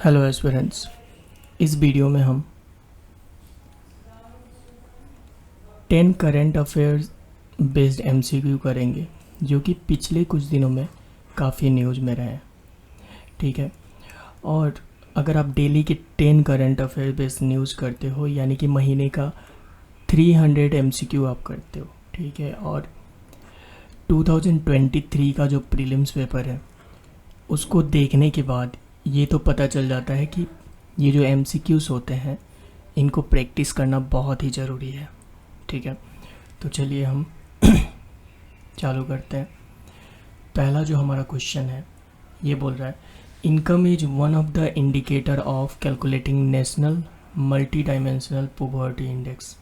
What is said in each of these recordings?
Hello aspirants, इस video में हम 10 करंट अफेयर्स बेस्ड एमसीक्यू करेंगे जो कि पिछले कुछ दिनों में काफ़ी न्यूज़ में रहे हैं। ठीक है, और अगर आप डेली के 10 करंट अफेयर बेस्ड न्यूज़ करते हो यानी कि महीने का 300 एमसीक्यू आप करते हो। ठीक है, और 2023 का जो प्रीलिम्स पेपर है उसको देखने के बाद ये तो पता चल जाता है कि ये जो एमसीक्यूज़ होते हैं इनको प्रैक्टिस करना बहुत ही ज़रूरी है। ठीक है, तो चलिए हम चालू करते हैं। पहला जो हमारा क्वेश्चन है ये बोल रहा है, income is one of the indicator of calculating national multidimensional poverty index.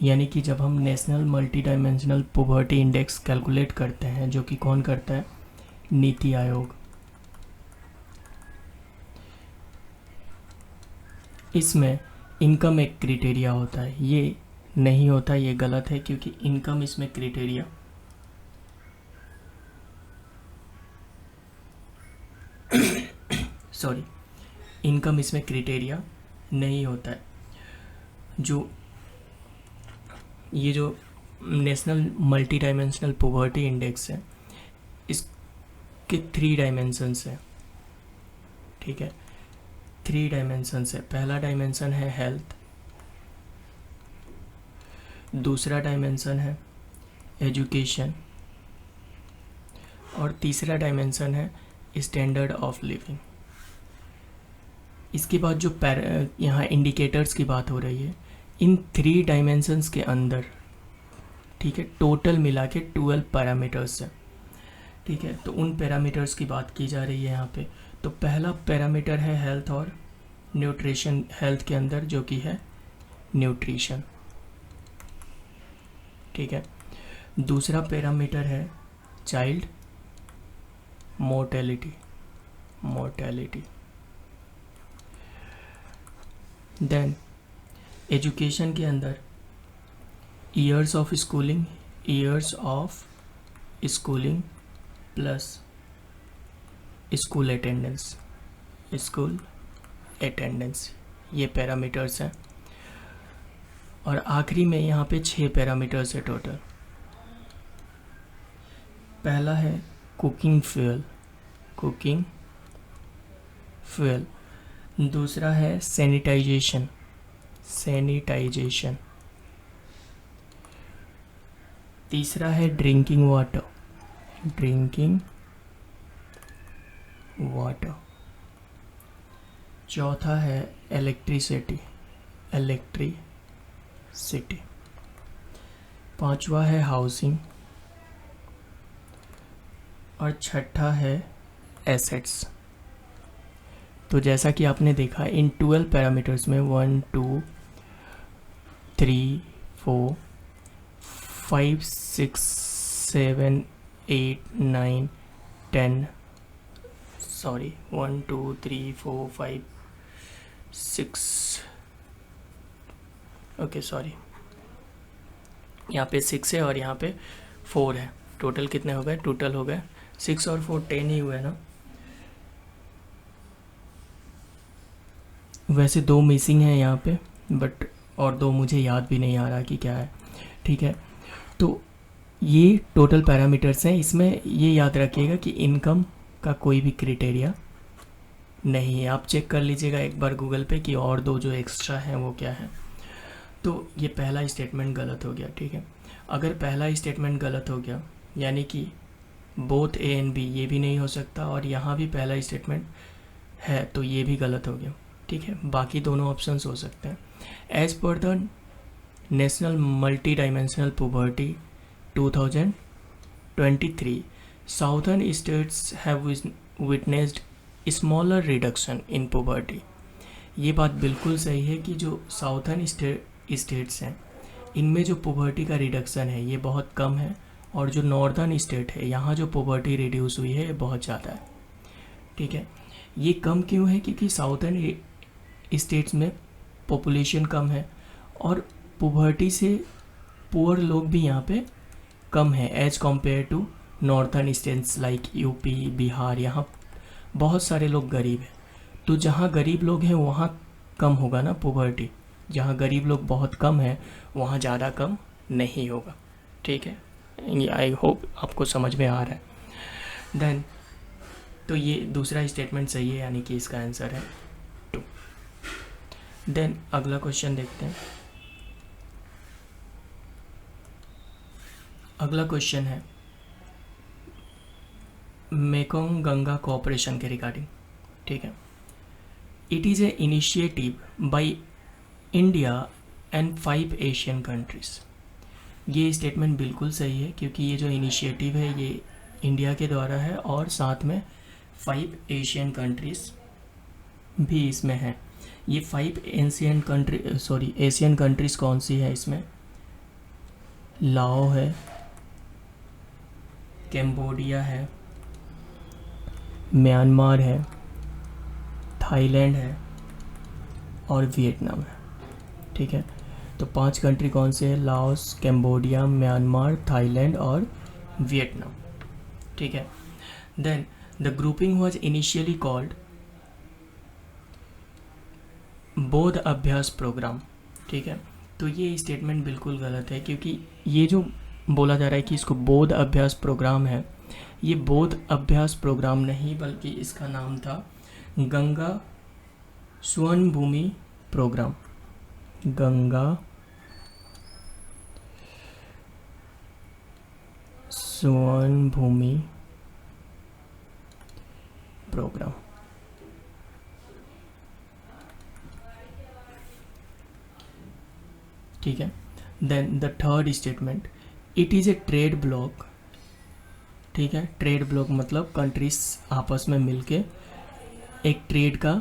यानी कि जब हम national multidimensional poverty index calculate करते हैं, जो कि कौन करता है, नीति आयोग। इसमें इनकम एक क्राइटेरिया होता है, ये नहीं होता, ये गलत है क्योंकि इनकम इसमें क्राइटेरिया इनकम इसमें क्राइटेरिया नहीं होता है। जो ये जो national multidimensional poverty index है इसके 3 डायमेंशंस हैं। ठीक है, 3 डायमेंशंस है। पहला डायमेंशन है हेल्थ, दूसरा डायमेंशन है एजुकेशन और तीसरा डायमेंशन है स्टैंडर्ड ऑफ लिविंग। इसके बाद जो यहाँ इंडिकेटर्स की बात हो रही है, इन 3 डायमेंशंस के अंदर, ठीक है, टोटल मिला के 12 पैरामीटर्स है। ठीक है, तो उन पैरामीटर्स की बात की जा रही है यहाँ पे। तो पहला पैरामीटर है हेल्थ और न्यूट्रिशन, हेल्थ के अंदर जो कि है न्यूट्रिशन। ठीक है, दूसरा पैरामीटर है चाइल्ड मोर्टेलिटी। देन एजुकेशन के अंदर years of schooling plus school attendance, ये पैरामीटर्स हैं। और आखिरी में यहाँ पे 6 पैरामीटर्स है टोटल। पहला है कुकिंग फ्यूल, दूसरा है सैनिटाइजेशन, तीसरा है ड्रिंकिंग वाटर, चौथा है इलेक्ट्रिसिटी, पांचवा है हाउसिंग और छठा है एसेट्स। तो जैसा कि आपने देखा इन 12 पैरामीटर्स में 1 2 3 4 5 6 7 8 9 10 1 2 3 4 5 6 यहाँ पे 6 है और यहाँ पे 4 है। टोटल कितने हो गए? टोटल हो गए 6 और 4 10 ही हुए ना। वैसे 2 मिसिंग है यहाँ पे, बट और 2 मुझे याद भी नहीं आ रहा कि क्या है। ठीक है, तो ये टोटल पैरामीटर्स हैं। इसमें ये याद रखिएगा कि इनकम का कोई भी क्राइटेरिया नहीं है। आप चेक कर लीजिएगा एक बार गूगल पे कि और 2 जो एक्स्ट्रा हैं वो क्या है। तो ये पहला स्टेटमेंट गलत हो गया। ठीक है, अगर पहला स्टेटमेंट गलत हो गया यानी कि बोथ ए एंड बी, ये भी नहीं हो सकता, और यहाँ भी पहला स्टेटमेंट है तो ये भी गलत हो गया। ठीक है, बाकी दोनों ऑप्शंस हो सकते हैं। As per the national multidimensional poverty 2023, southern states have witnessed smaller reduction in poverty. ये बात बिल्कुल सही है कि जो साउथर्न स्टेट्स हैं इनमें जो पॉवर्टी का रिडक्शन है ये बहुत कम है, और जो नॉर्दर्न स्टेट है यहाँ जो पॉवर्टी रिड्यूस हुई है ये बहुत ज़्यादा है। ठीक है, ये कम क्यों है? क्योंकि साउथर्न स्टेट्स में पॉपुलेशन कम है और पॉवर्टी से पुअर लोग भी यहाँ पे कम है as compare to northern states like UP, Bihar. यहाँ बहुत सारे लोग गरीब हैं। तो जहाँ गरीब लोग हैं वहाँ कम होगा ना पोवर्टी, जहाँ गरीब लोग बहुत कम है वहाँ ज़्यादा कम नहीं होगा। ठीक है, ये आई होप आपको समझ में आ रहा है। देन तो ये दूसरा स्टेटमेंट सही है, यानी कि इसका आंसर है 2। देन अगला क्वेश्चन देखते हैं। अगला क्वेश्चन है मेकोंग गंगा कोऑपरेशन के रिगार्डिंग। ठीक है, it is A initiative by India and 5 Asian countries. ये स्टेटमेंट बिल्कुल सही है, क्योंकि ये जो इनिशिएटिव है ये इंडिया के द्वारा है और साथ में 5 एशियन कंट्रीज भी इसमें हैं। ये 5 एशियन कंट्रीज कौन सी है इसमें? लाओ है, कैम्बोडिया है, म्यांमार है, थाईलैंड है और वियतनाम है। ठीक है, तो 5 कंट्री कौन से हैं? लाओस, कैम्बोडिया, म्यांमार, थाईलैंड और वियतनाम। ठीक है, then the grouping was initially called बौद्ध अभ्यास प्रोग्राम। ठीक है, तो ये स्टेटमेंट बिल्कुल गलत है, क्योंकि ये जो बोला जा रहा है कि इसको बौद्ध अभ्यास प्रोग्राम है, ये बौद्ध अभ्यास प्रोग्राम नहीं बल्कि इसका नाम था गंगा स्वर्ण भूमि प्रोग्राम। गंगा स्वर्ण भूमि प्रोग्राम। ठीक है, then the third statement, it is a trade bloc. ठीक है, ट्रेड ब्लॉक मतलब कंट्रीज आपस में मिलके एक ट्रेड का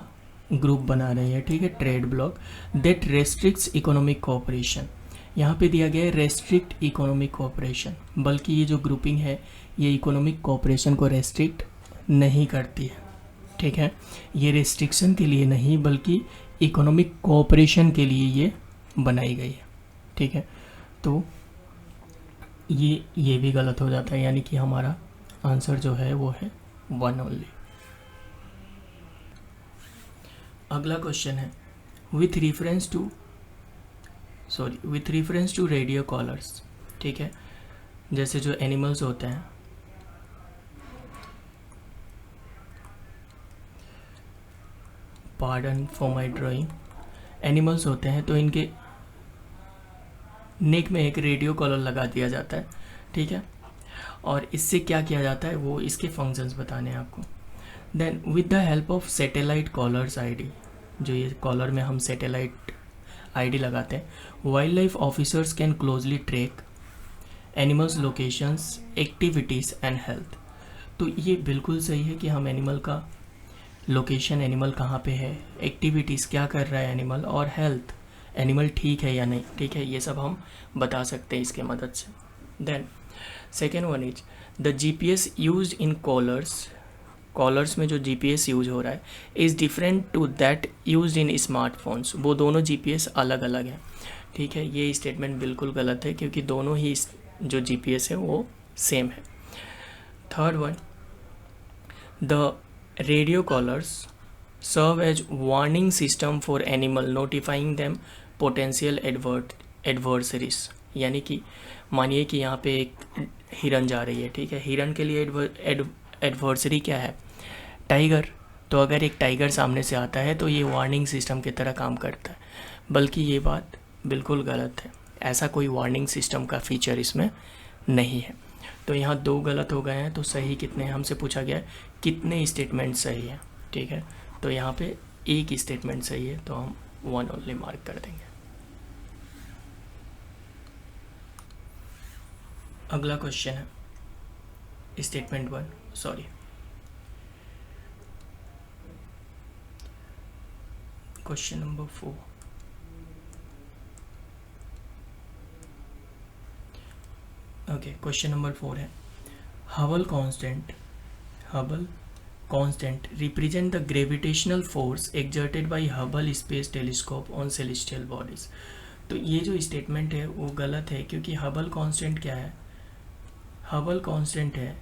ग्रुप बना रही है। ठीक है, trade block that restricts economic cooperation. यहाँ पे दिया गया है रेस्ट्रिक्ट इकोनॉमिक कोऑपरेशन, बल्कि ये जो ग्रुपिंग है ये इकोनॉमिक कोऑपरेशन को रेस्ट्रिक्ट नहीं करती है। ठीक है, ये रेस्ट्रिक्शन के लिए नहीं बल्कि इकोनॉमिक कोऑपरेशन के लिए ये बनाई गई है। ठीक है, तो ये भी गलत हो जाता है, यानी कि हमारा आंसर जो है वो है 1 ओनली। अगला क्वेश्चन है with reference to radio collars. ठीक है, जैसे जो एनिमल्स होते हैं, pardon for my drawing, animals होते हैं तो इनके नेक में एक रेडियो कॉलर लगा दिया जाता है। ठीक है, और इससे क्या किया जाता है वो इसके फंक्शंस बताने हैं आपको। Then with the help of satellite collars ID, जो ये कॉलर में हम सैटेलाइट आईडी लगाते हैं, wildlife officers can closely track animals locations, activities and health. तो ये बिल्कुल सही है कि हम एनिमल का लोकेशन, एनिमल कहाँ पे है, एक्टिविटीज़ क्या कर रहा है एनिमल, और हेल्थ, एनिमल ठीक है या नहीं। ठीक है, ये सब हम बता सकते हैं इसके मदद से। Then second one is the GPS used in collars में जो जीपीएस यूज हो रहा है is different to that used in smartphones. वो दोनों जीपीएस अलग अलग हैं। ठीक है, ये स्टेटमेंट बिल्कुल गलत है, क्योंकि दोनों ही जो जीपीएस है वो सेम है। Third one, the radio collars serve as warning system for animal notifying them potential adversaries. यानी कि मानिए कि यहाँ पे एक हिरन जा रही है। ठीक है, हिरन के लिए एडवर्सरी क्या है? टाइगर। तो अगर एक टाइगर सामने से आता है तो ये वार्निंग सिस्टम की तरह काम करता है, बल्कि ये बात बिल्कुल गलत है। ऐसा कोई वार्निंग सिस्टम का फीचर इसमें नहीं है। तो यहाँ 2 गलत हो गए हैं। तो सही कितने हैं? हमसे पूछा गया है कितने स्टेटमेंट सही है। ठीक है, तो यहाँ पे एक स्टेटमेंट सही है, तो हम 1 ओनली मार्क कर देंगे। अगला क्वेश्चन है statement 1, question number 4। Okay, question number 4 है Hubble constant represent the gravitational force exerted by Hubble space telescope on celestial bodies. तो ये जो स्टेटमेंट है वो गलत है, क्योंकि हबल कांस्टेंट क्या है? हबल कांस्टेंट है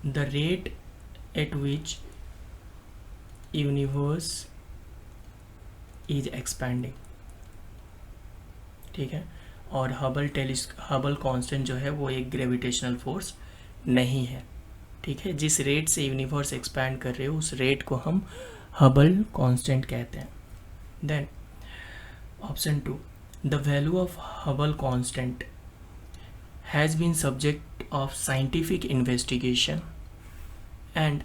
the rate at which universe is expanding, ठीक है, और हबल कांस्टेंट जो है वो एक ग्रेविटेशनल फोर्स नहीं है, ठीक है। जिस रेट से यूनिवर्स एक्सपैंड कर रहे हो उस रेट को हम हबल कांस्टेंट कहते हैं। Then option 2, the value of Hubble constant has been subject of scientific investigation and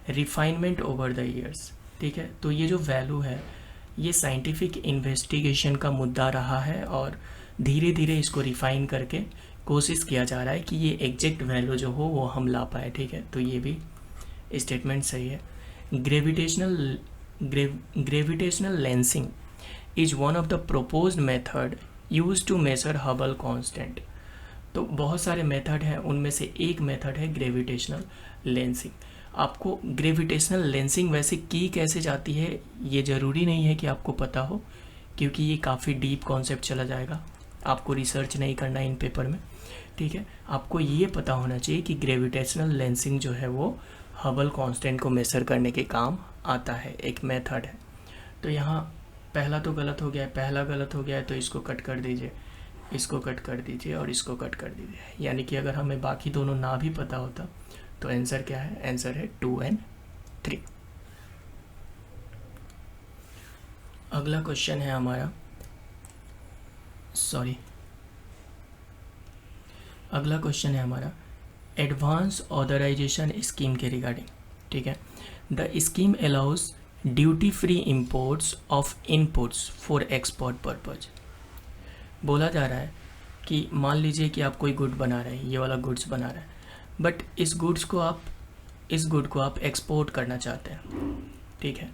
refinement over the years, ठीक है। तो ये जो वैल्यू है ये साइंटिफिक इन्वेस्टिगेशन का मुद्दा रहा है और धीरे धीरे इसको रिफाइन करके कोशिश किया जा रहा है कि ये एग्जैक्ट वैल्यू जो हो वो हम ला पाए, ठीक है। तो ये भी स्टेटमेंट सही है। Gravitational lensing is one of the proposed method use to measure Hubble constant. तो बहुत सारे मेथड हैं, उनमें से एक मेथड है ग्रेविटेशनल लेंसिंग। आपको ग्रेविटेशनल लेंसिंग वैसे की कैसे जाती है ये ज़रूरी नहीं है कि आपको पता हो, क्योंकि ये काफ़ी डीप कॉन्सेप्ट चला जाएगा, आपको रिसर्च नहीं करना इन पेपर में, ठीक है। आपको ये पता होना चाहिए कि ग्रेविटेशनल लेंसिंग जो है वो हबल कांस्टेंट को मेजर करने के काम आता है, एक मेथड है। तो यहाँ पहला तो गलत हो गया है, पहला गलत हो गया है तो इसको कट कर दीजिए, इसको कट कर दीजिए और इसको कट कर दीजिए। यानी कि अगर हमें बाकी दोनों ना भी पता होता तो आंसर क्या है, आंसर है 2 और 3। अगला क्वेश्चन है हमारा, अगला क्वेश्चन है हमारा एडवांस ऑथराइजेशन स्कीम के रिगार्डिंग, ठीक है। The scheme allows duty free imports of inputs for export purpose. बोला जा रहा है कि मान लीजिए कि आप कोई गुड बना रहे हैं, ये वाला गुड्स बना रहे हैं, बट इस गुड को आप एक्सपोर्ट करना चाहते हैं, ठीक है।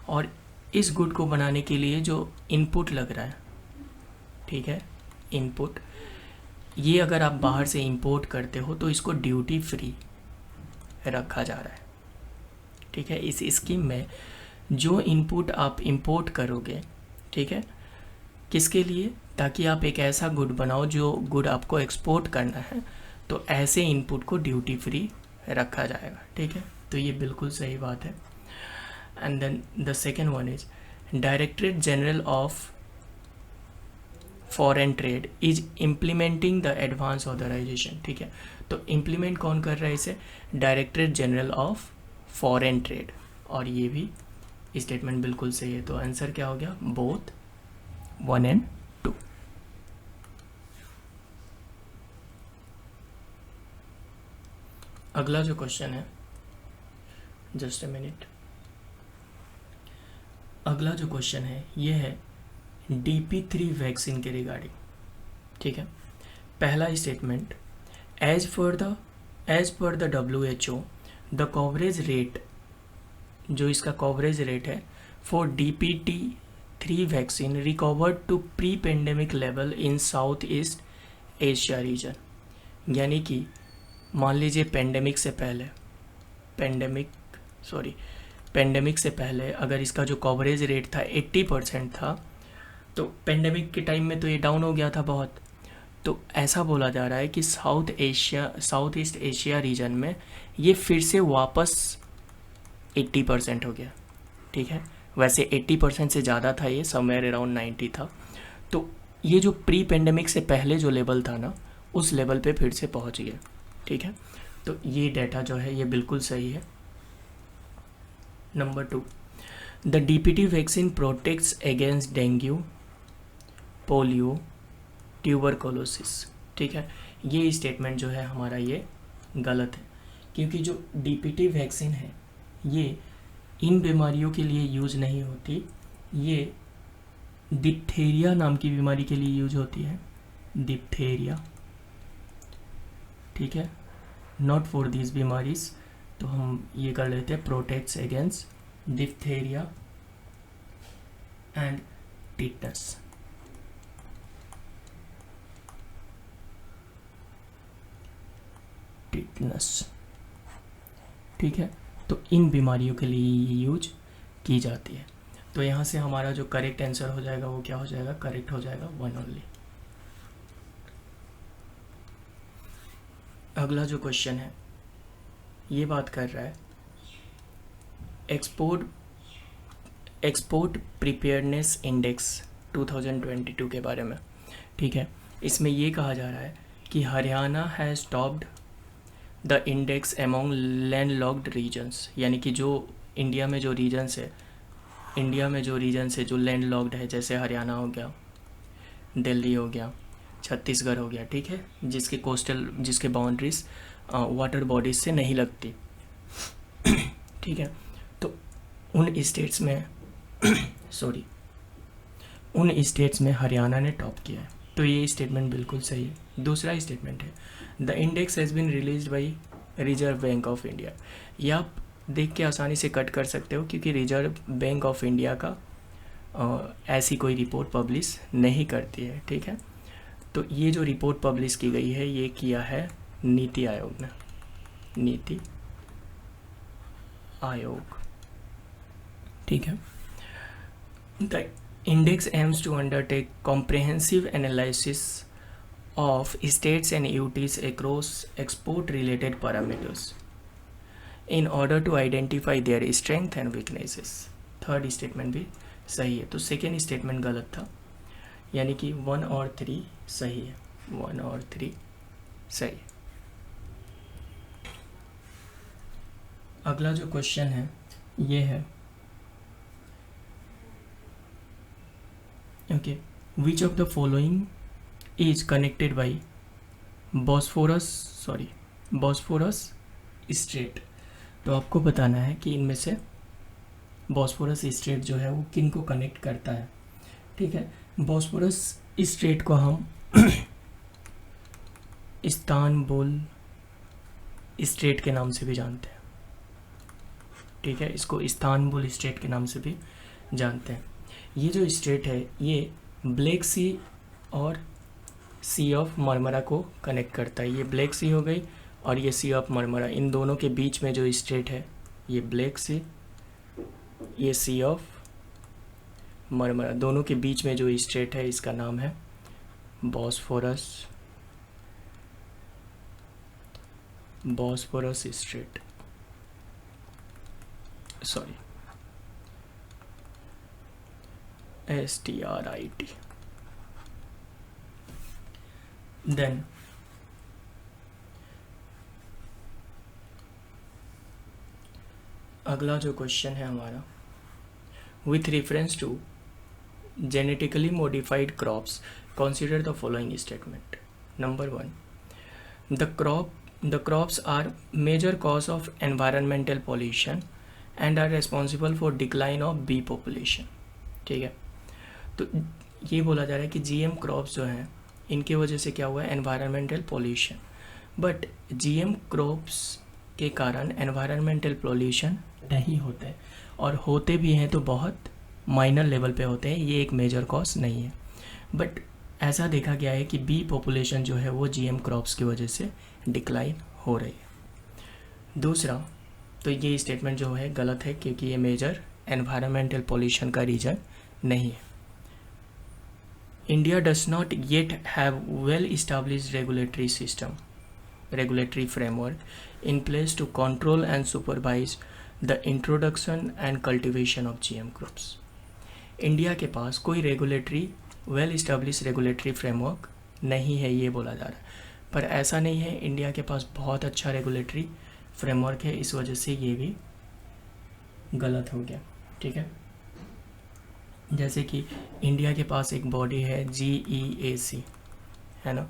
और इस गुड को बनाने के लिए जो इनपुट लग रहा है, ठीक है, इनपुट, ये अगर आप बाहर से इंपोर्ट करते हो तो इसको ड्यूटी फ्री रखा जा रहा है, ठीक है। इस स्कीम में जो इनपुट आप इंपोर्ट करोगे, ठीक है, किसके लिए, ताकि आप एक ऐसा गुड बनाओ जो गुड आपको एक्सपोर्ट करना है, तो ऐसे इनपुट को ड्यूटी फ्री रखा जाएगा, ठीक है। तो ये बिल्कुल सही बात है। And then the second one is directorate general of foreign trade is implementing the advance authorization, ठीक है। तो इम्प्लीमेंट कौन कर रहा है इसे, directorate general of foreign trade, और ये भी स्टेटमेंट बिल्कुल सही है। तो आंसर क्या हो गया, बोथ 1 और 2। अगला जो क्वेश्चन है, जस्ट अ मिनट, अगला जो क्वेश्चन है ये है DP3 वैक्सीन के रिगार्डिंग, ठीक है। पहला statement, as per the WHO the coverage rate, जो इसका कवरेज रेट है for DPT3 vaccine recovered to pre pandemic level in South East Asia region. यानी कि मान लीजिए पेंडेमिक से पहले अगर इसका जो कवरेज रेट था 80% था, तो पेंडेमिक के टाइम में तो ये डाउन हो गया था बहुत। तो ऐसा बोला जा रहा है कि साउथ ईस्ट एशिया रीजन में ये फिर से वापस 80% हो गया, ठीक है। वैसे 80% से ज़्यादा था, ये समवेयर अराउंड 90 था। तो ये जो प्री पेंडेमिक से पहले जो लेवल था ना, उस लेवल पे फिर से पहुंच गया, ठीक है। तो ये डेटा जो है ये बिल्कुल सही है। Number 2, the DPT vaccine protects against dengue, polio, tuberculosis, ठीक है। ये स्टेटमेंट जो है हमारा ये गलत है, क्योंकि जो DPT वैक्सीन है ये इन बीमारियों के लिए यूज नहीं होती, ये डिप्थेरिया नाम की बीमारी के लिए यूज होती है, डिप्थेरिया, ठीक है, नॉट फॉर दिस बीमारीज। तो हम ये कर लेते हैं protects against diphtheria and tetanus. ठीक है, तो इन बीमारियों के लिए ये यूज की जाती है। तो यहाँ से हमारा जो करेक्ट आंसर हो जाएगा वो क्या हो जाएगा, करेक्ट हो जाएगा 1 ओनली। अगला जो क्वेश्चन है ये बात कर रहा है एक्सपोर्ट एक्सपोर्ट प्रिपेयर्डनेस इंडेक्स 2022 के बारे में, ठीक है। इसमें ये कहा जा रहा है कि Haryana has topped the index among landlocked regions, यानी कि जो इंडिया में जो रीजन्स है जो लैंडलॉक्ड है, जैसे हरियाणा हो गया, दिल्ली हो गया, छत्तीसगढ़ हो गया, ठीक है, जिसके बाउंड्रीज वाटर बॉडीज से नहीं लगती, ठीक है। तो उन स्टेट्स में हरियाणा ने टॉप किया है। तो ये स्टेटमेंट बिल्कुल सही है। दूसरा स्टेटमेंट है the index has been released by Reserve Bank of India. ये आप देख के आसानी से कट कर सकते हो, क्योंकि रिजर्व बैंक ऑफ इंडिया का ऐसी कोई रिपोर्ट पब्लिश नहीं करती है, ठीक है। तो ये जो रिपोर्ट पब्लिश की गई है ये किया है नीति आयोग ने, नीति आयोग, ठीक है। The index aims to undertake comprehensive analysis of states and UTs across export related parameters in order to identify their strength and weaknesses. Third statement भी सही है। तो सेकेंड स्टेटमेंट गलत था, यानी कि 1 और 3 सही है, 1 और 3 सही। अगला जो क्वेश्चन है ये है, okay, which of the following is connected by Bosphorus straight. तो आपको बताना है कि इनमें से बॉस्फोरस स्ट्रेट जो है वो किन को कनेक्ट करता है, ठीक है। बॉस्फोरस स्ट्रेट को हम इस्तांबुल स्ट्रेट के नाम से भी जानते हैं, ठीक है। इसको इस्तांबुल स्ट्रेट के नाम से भी जानते हैं। ये जो स्ट्रेट है ये ब्लैक सी और सी ऑफ मरमरा को कनेक्ट करता है। ये ब्लैक सी हो गई और ये सी ऑफ मरमरा, इन दोनों के बीच में जो स्ट्रेट है ये ब्लैक सी, ये सी ऑफ मरमरा, दोनों के बीच में जो स्ट्रेट है इसका नाम है Bosphorus strait, sorry STRIT। Then अगला जो क्वेश्चन है हमारा, with reference to genetically modified crops consider the following statement. Number 1, the crops are major cause of environmental pollution and are responsible for decline of bee population, ठीक है। तो ये बोला जा रहा है कि GM क्रॉप्स जो हैं इनके वजह से क्या हुआ है, environmental pollution. But GM crops के कारण एनवायरमेंटल पॉल्यूशन नहीं होते, और होते भी हैं तो बहुत माइनर लेवल पे होते हैं, ये एक मेजर कॉज नहीं है। बट ऐसा देखा गया है कि बी पॉपुलेशन जो है वो GM क्रॉप्स की वजह से डिक्लाइन हो रही है। दूसरा, तो ये स्टेटमेंट जो है गलत है, क्योंकि ये मेजर एनवायरमेंटल पॉल्यूशन का रीजन नहीं है। India does not yet have well established regulatory framework in place to control and supervise the introduction and cultivation of GM crops। India के पास कोई वेल इस्टेब्लिश्ड रेगुलेटरी फ्रेमवर्क नहीं है, ये बोला जा रहा है। पर ऐसा नहीं है, इंडिया के पास बहुत अच्छा रेगुलेटरी फ्रेमवर्क है, इस वजह से ये भी गलत हो गया, ठीक है। जैसे कि इंडिया के पास एक बॉडी है GEAC, है ना,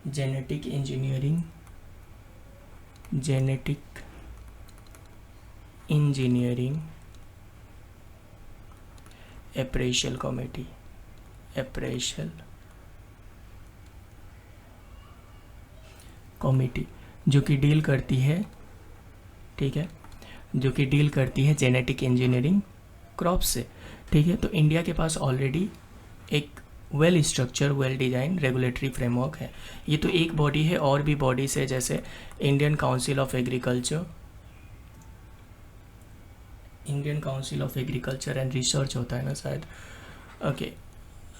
जेनेटिक इंजीनियरिंग अप्रेशल कमेटी, जो कि डील करती है, ठीक है, जो कि डील करती है जेनेटिक इंजीनियरिंग क्रॉप से, ठीक है। तो इंडिया के पास ऑलरेडी एक well structure, well design regulatory framework है। ये तो एक बॉडी है, और भी बॉडीज है, जैसे Indian council of agriculture and research होता है ना शायद, ओके,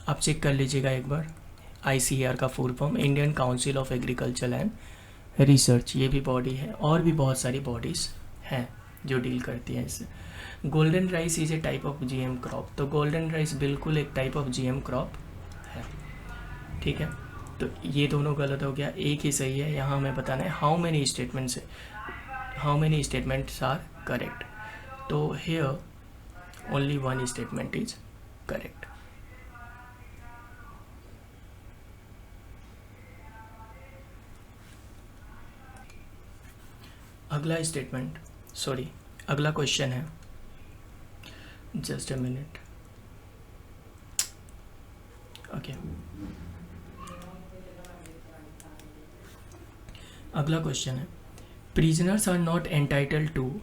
आप चेक कर लीजिएगा एक बार। ICAR का full form Indian council of agriculture and research, ये भी बॉडी है, और भी बहुत सारी बॉडीज़ हैं, जो डील करती है इससे। Golden rice is a type of GM crop, तो गोल्डन राइस बिल्कुल एक टाइप ऑफ जीएम क्रॉप है, ठीक है। तो ये दोनों गलत हो गया, एक ही सही है। यहाँ हमें बताना है how many statements are correct. तो here only one statement is correct. अगला क्वेश्चन है, जस्ट अ मिनट, ओके। अगला क्वेश्चन है, prisoners are not entitled to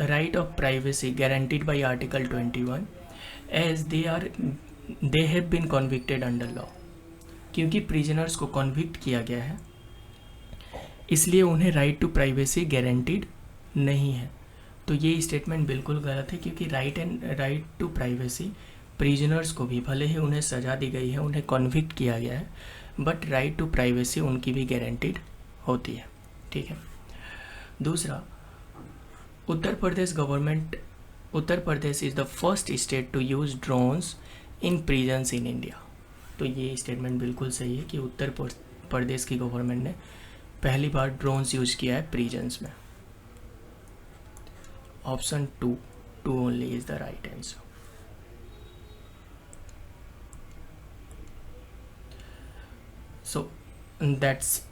right of privacy guaranteed by article 21 as they have been convicted under law. क्योंकि prisoners को convict किया गया है इसलिए उन्हें राइट टू प्राइवेसी गारंटीड नहीं है। तो ये स्टेटमेंट बिल्कुल गलत है, क्योंकि राइट टू प्राइवेसी प्रिजनर्स को भी, भले ही उन्हें सज़ा दी गई है, उन्हें कॉन्विक्ट किया गया है, बट राइट टू प्राइवेसी उनकी भी गारंटीड होती है, ठीक है। दूसरा, Uttar Pradesh is the first state to use drones in prisons in India. तो ये स्टेटमेंट बिल्कुल सही है कि उत्तर प्रदेश की गवर्नमेंट ने पहली बार ड्रोन्स यूज़ किया है प्रिजन्स में। Option 2 only is the right answer. So that's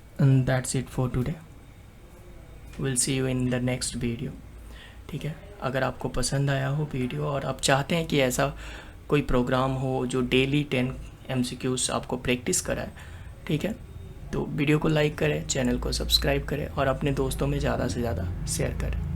it for today. We'll see you in the next video. ठीक है, अगर आपको पसंद आया हो वीडियो और आप चाहते हैं कि ऐसा कोई प्रोग्राम हो जो डेली 10 MCQs आपको प्रैक्टिस कराए, ठीक है, तो वीडियो को लाइक करें, चैनल को सब्सक्राइब करें और अपने दोस्तों में ज़्यादा से ज़्यादा शेयर करें।